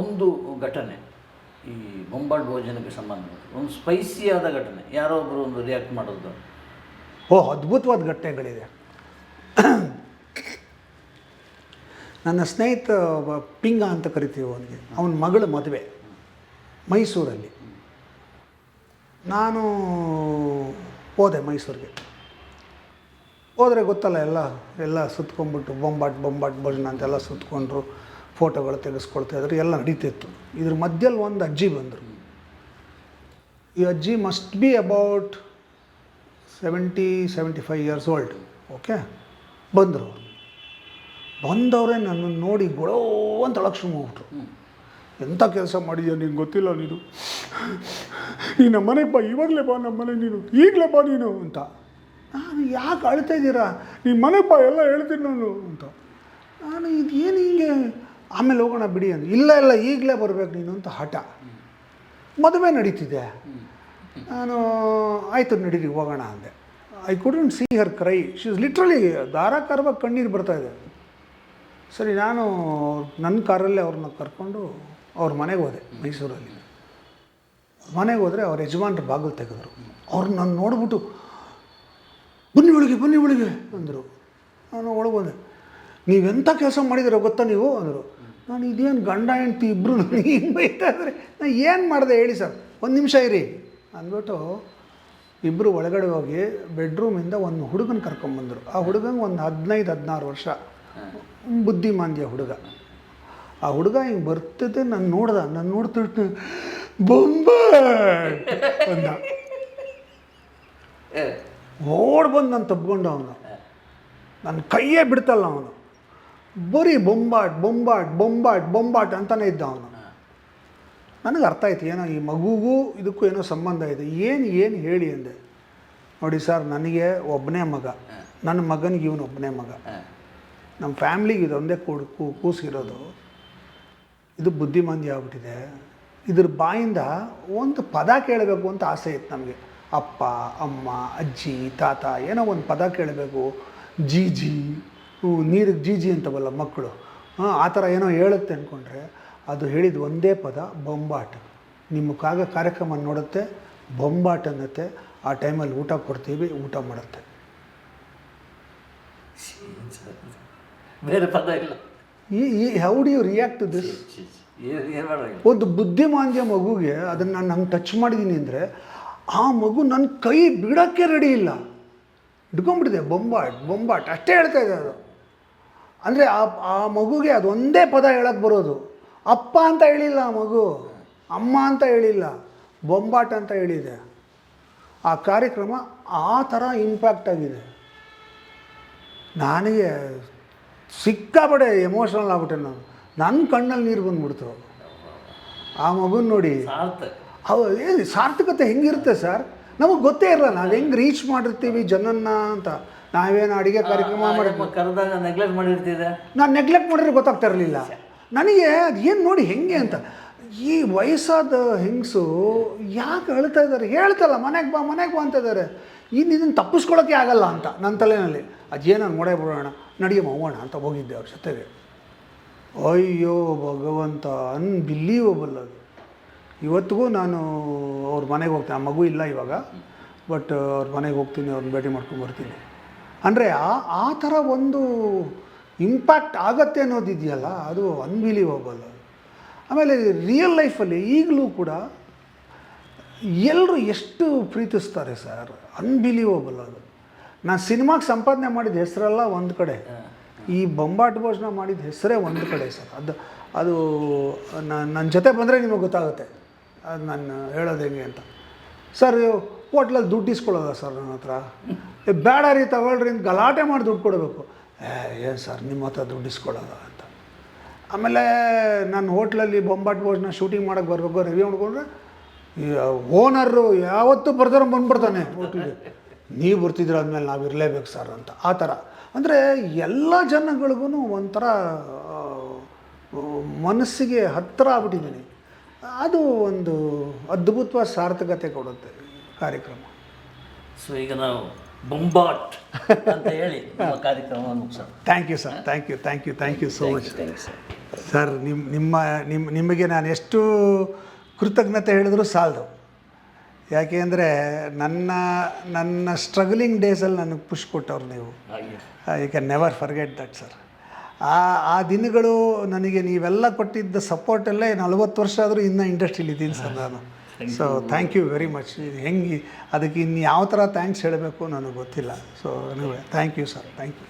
ಒಂದು ಘಟನೆ ಈ ಬೊಂಬಾಟ್ ಭೋಜನಕ್ಕೆ ಸಂಬಂಧಪಟ್ಟ ಒಂದು ಸ್ಪೈಸಿಯಾದ ಘಟನೆ, ಯಾರೋ ಒಬ್ಬರು ಒಂದು ರಿಯಾಕ್ಟ್ ಮಾಡೋದು. ಅದ್ಭುತವಾದ ಘಟನೆಗಳಿದೆ. ನನ್ನ ಸ್ನೇಹಿತ ಪಿಂಗ ಅಂತ ಕರಿತೀವಿ ಅವನಿಗೆ, ಅವನ ಮಗಳ ಮದುವೆ ಮೈಸೂರಲ್ಲಿ. ನಾನು ಹೋದೆ ಮೈಸೂರಿಗೆ. ಹೋದರೆ ಗೊತ್ತಲ್ಲ, ಎಲ್ಲ ಸುತ್ಕೊಂಡ್ಬಿಟ್ಟು ಬೊಂಬಾಟ್ ಭೋಜನ ಅಂತೆಲ್ಲ ಸುತ್ಕೊಂಡ್ರು, ಫೋಟೋಗಳು ತೆಗೆಸ್ಕೊಳ್ತಾಯಿದ್ರು, ಎಲ್ಲ ನಡೀತಿತ್ತು. ಇದ್ರ ಮಧ್ಯದಲ್ಲಿ ಒಂದು ಅಜ್ಜಿ ಬಂದರು. ಈ ಅಜ್ಜಿ must be about 70-75 years old. Okay, ಬಂದವರೇ ನನ್ನನ್ನು ನೋಡಿ ಗೊಳೋ ಅಂತ ಒಳಗೆ ಶುರುವಾಗ್ಬಿಟ್ರು. ಎಂಥ ಕೆಲಸ ಮಾಡಿದ್ಯಾ ನಿಂಗೆ ಗೊತ್ತಿಲ್ಲ, ನೀನು ನಮ್ಮ ಮನೆಗೆ ಬಾ, ಇವಾಗಲೇ ಬಾ ನಮ್ಮ ಮನೆಗೆ, ನೀನು ಈಗಲೇ ಬಾ ನೀನು ಅಂತ. ನಾನು ಯಾಕೆ ಅಳ್ತಾ ಇದ್ದೀರಾ, ನಿಮ್ಮ ಮನೆಗೆ ಬಾ, ಎಲ್ಲ ಹೇಳ್ತೀನಿ ನಾನು ಅಂತ. ನಾನು ಇದೇನು ಹಿಂಗೆ, ಆಮೇಲೆ ಹೋಗೋಣ ಬಿಡಿ ಅಂದು. ಇಲ್ಲ ಈಗಲೇ ಬರಬೇಕು ನೀನು ಅಂತ ಹಠ. ಮದುವೆ ನಡೀತಿದೆ. ನಾನು ಆಯಿತು ನಡೀರಿ ಹೋಗೋಣ ಅಂದೆ. I couldn't see her cry, she is literally ಧಾರಾಕಾರವಾಗಿ ಕಣ್ಣೀರು ಬರ್ತಾಯಿದೆ. ಸರಿ, ನಾನು ನನ್ನ ಕಾರಲ್ಲೇ ಅವ್ರನ್ನ ಕರ್ಕೊಂಡು ಅವ್ರ ಮನೆಗೆ ಹೋದೆ ಮೈಸೂರಲ್ಲಿ. ಮನೆಗೆ ಹೋದರೆ ಅವ್ರ ಯಜಮಾನ್ರು ಬಾಗಿಲು ತೆಗೆದ್ರು. ಅವ್ರು ನಾನು ನೋಡ್ಬಿಟ್ಟು ಬನ್ನಿ ಒಳಗೆ ಅಂದರು. ನಾನು ಒಳಗೆ ಹೋದೆ. ನೀವೆಂಥ ಕೆಲಸ ಮಾಡಿದಿರೋ ಗೊತ್ತಾ ನೀವು ಅಂದರು. ನಾನು ಇದೇನು ಗಂಡ ಹೆಂಡ್ತಿ ಇಬ್ಬರು ನನಗೆ ಹಿಂಗೆ ಬೈತಾ ಇದ್ದಾರೆ, ನಾನು ಏನು ಮಾಡಿದೆ ಹೇಳಿ ಸರ್, ಒಂದು ನಿಮಿಷ ಇರಿ ಅಂದ್ಬಿಟ್ಟು ಇಬ್ಬರು ಒಳಗಡೆ ಹೋಗಿ ಬೆಡ್ರೂಮಿಂದ ಒಂದು ಹುಡುಗನ ಕರ್ಕೊಂಬಂದರು. ಆ ಹುಡುಗಂಗೆ ಒಂದು 15-16 ವರ್ಷ, ಬುದ್ಧಿಮಾಂದ್ಯ ಹುಡುಗ. ಆ ಹುಡುಗ ಹಿಂಗೆ ಬರ್ತಿದ್ದೆ, ನಾನು ನೋಡ್ತಿಟ್ಟು ಬೊಂಬಾಟ್ ಅಂದ. ಓಡ್ಬಂದು ನಾನು ತಬ್ಕೊಂಡು ಅವನು, ನನ್ನ ಕೈಯೇ ಬಿಡ್ತಲ್ಲ ಅವನು. ಬರೀ ಬೊಂಬಾಟ್ ಅಂತಲೇ ಇದ್ದ ಅವನು. ನನಗೆ ಅರ್ಥ ಆಯ್ತು, ಏನೋ ಈ ಮಗುಗೂ ಇದಕ್ಕೂ ಏನೋ ಸಂಬಂಧ ಇದೆ. ಏನು ಹೇಳಿ ಅಂದೆ. ನೋಡಿ ಸರ್, ನನಗೆ ಒಬ್ಬನೇ ಮಗ, ನನ್ನ ಮಗನಿಗೆ ಇವನು ಒಬ್ಬನೇ ಮಗ, ನಮ್ಮ ಫ್ಯಾಮ್ಲಿಗೆ ಇದೊಂದೇ ಕೂಸಿರೋದು. ಇದು ಬುದ್ಧಿಮಾಂದ್ಯ ಆಗ್ಬಿಟ್ಟಿದೆ. ಇದ್ರ ಬಾಯಿಂದ ಒಂದು ಪದ ಕೇಳಬೇಕು ಅಂತ ಆಸೆ ಇತ್ತು ನಮಗೆ. ಅಪ್ಪ, ಅಮ್ಮ, ಅಜ್ಜಿ, ತಾತ, ಏನೋ ಒಂದು ಪದ ಕೇಳಬೇಕು. ಜೀಜಿ, ನೀರಿಗೆ ಜೀಜಿ ಅಂತವಲ್ಲ ಮಕ್ಕಳು, ಆ ಥರ ಏನೋ ಹೇಳುತ್ತೆ ಅಂದ್ಕೊಂಡ್ರೆ, ಅದು ಹೇಳಿದ ಒಂದೇ ಪದ ಬೊಂಬಾಟ್. ನಿಮ್ಮ ಕಾರ್ಯಕ್ರಮ ನೋಡುತ್ತೆ, ಬೊಂಬಾಟ್ ಅನ್ನತ್ತೆ. ಆ ಟೈಮಲ್ಲಿ ಊಟ ಕೊಡ್ತೀವಿ, ಊಟ ಮಾಡುತ್ತೆ. ಬೇರೆ ಪದ ಇಲ್ಲ. How do you react to this? ಒಂದು ಬುದ್ಧಿಮಾಂದ್ಯ ಮಗುಗೆ ಅದನ್ನು ನಾನು ಹಂಗೆ ಟಚ್ ಮಾಡಿದ್ದೀನಿ ಅಂದರೆ, ಆ ಮಗು ನನ್ನ ಕೈ ಬಿಡೋಕ್ಕೆ ರೆಡಿ ಇಲ್ಲ, ಹಿಡ್ಕೊಂಡ್ಬಿಟ್ಟಿದೆ. ಬೊಂಬಾಟ್ ಅಷ್ಟೇ ಹೇಳ್ತಾ ಇದೆ ಅದು. ಅಂದರೆ ಆ ಮಗುಗೆ ಅದೊಂದೇ ಪದ ಹೇಳಕ್ಕೆ ಬರೋದು. ಅಪ್ಪ ಅಂತ ಹೇಳಿಲ್ಲ ಆ ಮಗು, ಅಮ್ಮ ಅಂತ ಹೇಳಿಲ್ಲ, ಬೊಂಬಾಟ್ ಅಂತ ಹೇಳಿದೆ. ಆ ಕಾರ್ಯಕ್ರಮ ಆ ಥರ ಇಂಪ್ಯಾಕ್ಟ್ ಆಗಿದೆ. ನನಗೆ ಸಿಕ್ಕಾಪಡೆ ಎಮೋಷ್ನಲ್ ಆಗ್ಬಿಟ್ಟೆ. ನನ್ನ ಕಣ್ಣಲ್ಲಿ ನೀರು ಬಂದುಬಿಡ್ತು ಆ ಮಗುನ ನೋಡಿ. ಸಾರ್ಥಕತೆ ಹೆಂಗಿರುತ್ತೆ ಸರ್, ನಮಗೆ ಗೊತ್ತೇ ಇರಲ್ಲ ನಾವು ಹೆಂಗೆ ರೀಚ್ ಮಾಡಿರ್ತೀವಿ ಜನನ್ನ ಅಂತ. ನಾವೇನು ಅಡುಗೆ ಕಾರ್ಯಕ್ರಮ ಕರೆದಾಗ ನೆಗ್ಲೆಕ್ಟ್ ಮಾಡಿರ್ತಿದ್ದೆ. ನಾನು ನೆಗ್ಲೆಕ್ಟ್ ಮಾಡಿದ್ರೆ ಗೊತ್ತಾಗ್ತಾ ಇರಲಿಲ್ಲ ನನಗೆ. ಅದು ಏನು ನೋಡಿ ಹೆಂಗೆ ಅಂತ. ಈ ವಯಸ್ಸಾದ ಹೆಂಗಸು ಯಾಕೆ ಹೇಳ್ತಾ ಇದ್ದಾರೆ, ಹೇಳ್ತಲ್ಲ ಮನೆಗೆ ಬಾ ಅಂತ ಇದ್ದಾರೆ. ಇದನ್ನು ತಪ್ಪಿಸ್ಕೊಳ್ಳೋಕ್ಕೆ ಆಗಲ್ಲ ಅಂತ ನನ್ನ ತಲೆಯಲ್ಲಿ. ಅದೇನೋ ನೋಡೇ ಬಿಡೋಣ, ನಡೆಯಮ್ಮ ಹೋಗೋಣ ಅಂತ ಹೋಗಿದ್ದೆ ಅವ್ರ ಜೊತೆಗೆ. ಅಯ್ಯೋ ಭಗವಂತ, ಅನ್ಬಿಲೀವಬಲ್ ಅದು. ಇವತ್ತಿಗೂ ನಾನು ಅವ್ರ ಮನೆಗೆ ಹೋಗ್ತೀನಿ. ಆ ಮಗು ಇಲ್ಲ ಇವಾಗ, ಬಟ್ ಅವ್ರ ಮನೆಗೆ ಹೋಗ್ತೀನಿ, ಅವ್ರನ್ನ ಭೇಟಿ ಮಾಡ್ಕೊಂಡು ಬರ್ತೀನಿ. ಅಂದರೆ ಆ ಥರ ಒಂದು ಇಂಪ್ಯಾಕ್ಟ್ ಆಗತ್ತೆ ಅನ್ನೋದಿದೆಯಲ್ಲ, ಅದು ಅನ್ಬಿಲೀವಬಲ್. ಆಮೇಲೆ ರಿಯಲ್ ಲೈಫಲ್ಲಿ ಈಗಲೂ ಕೂಡ ಎಲ್ಲರೂ ಎಷ್ಟು ಪ್ರೀತಿಸ್ತಾರೆ ಸರ್, ಅನ್ಬಿಲೀವಬಲ್ ಅದು. ನಾನು ಸಿನಿಮಾಗೆ ಸಂಪಾದನೆ ಮಾಡಿದ ಹೆಸರೆಲ್ಲ ಒಂದು ಕಡೆ, ಈ ಬೊಂಬಾಟ್ ಭೋಜನ ಮಾಡಿದ ಹೆಸರೇ ಒಂದು ಕಡೆ ಸರ್. ಅದು ನನ್ನ ಜೊತೆ ಬಂದರೆ ನಿಮಗೆ ಗೊತ್ತಾಗುತ್ತೆ ಅದು ನಾನು ಹೇಳೋದು ಹೆಂಗೆ ಅಂತ. ಸರ್, ಹೋಟ್ಲಲ್ಲಿ ದುಡ್ಡು ಇಸ್ಕೊಳ್ಳೋದ ಸರ್ ನನ್ನ ಹತ್ರ? ಬೇಡ ರೀ, ತಗೊಳ್ರಿ ಅಂತ ಗಲಾಟೆ ಮಾಡಿ ದುಡ್ಡು ಕೊಡಬೇಕು. ಏನು ಸರ್ ನಿಮ್ಮ ಹತ್ರ ದುಡ್ಡು ಇಸ್ಕೊಳ್ಳೋದ ಅಂತ. ಆಮೇಲೆ ನಾನು ಹೋಟ್ಲಲ್ಲಿ ಬೊಂಬಾಟ್ ಭೋಜನ ಶೂಟಿಂಗ್ ಮಾಡೋಕ್ಕೆ ಬರಬೇಕು, ರಿವ್ಯೂ ಮಾಡ್ಕೊಂಡ್ರೆ ಓನರು ಯಾವತ್ತೂ ಬರ್ತಾರೋ ಬಂದ್ಬಿಡ್ತಾನೆ ಹೋಟ್ಲಿಗೆ. ನೀವು ಬರ್ತಿದ್ರೆ ಆದಮೇಲೆ ನಾವು ಇರಲೇಬೇಕು ಸರ್ ಅಂತ. ಆ ಥರ ಅಂದರೆ ಎಲ್ಲ ಜನಗಳಿಗೂ ಒಂಥರ ಮನಸ್ಸಿಗೆ ಹತ್ತಿರ ಆಗ್ಬಿಟ್ಟಿದ್ದೀನಿ. ಅದು ಒಂದು ಅದ್ಭುತವಾದ ಸಾರ್ಥಕತೆ ಕೊಡುತ್ತೆ ಕಾರ್ಯಕ್ರಮ. ಸೊ ಈಗ ನಾವು ಬೊಂಬಾಟ್ ಅಂತ ಹೇಳಿ ನಮ್ಮ ಕಾರ್ಯಕ್ರಮವನ್ನು ಮುಗಿಸೋಣ. Thank you sir, thank you so much. Thank you sir. Sir ನಿಮಗೆ ನಾನು ಎಷ್ಟು ಕೃತಜ್ಞತೆ ಹೇಳಿದ್ರು ಸಾಲದು. ಯಾಕೆ ಅಂದರೆ ನನ್ನ ಸ್ಟ್ರಗಲಿಂಗ್ ಡೇಸಲ್ಲಿ ನನಗೆ ಪುಷ್ ಕೊಟ್ಟವ್ರು ನೀವು. You can never forget that sir. ಆ ದಿನಗಳು ನನಗೆ ನೀವೆಲ್ಲ ಕೊಟ್ಟಿದ್ದ ಸಪೋರ್ಟಲ್ಲೇ 40 ವರ್ಷ ಆದರೂ ಇನ್ನೂ ಇಂಡಸ್ಟ್ರಿಲಿ ಇದ್ದೀನಿ ಸರ್ ನಾನು. So thank you very much. ಹೆಂಗೆ ಅದಕ್ಕೆ ಇನ್ನು ಯಾವ ಥರ ಥ್ಯಾಂಕ್ಸ್ ಹೇಳಬೇಕು ನನಗೆ ಗೊತ್ತಿಲ್ಲ. So thank you sir, thank you.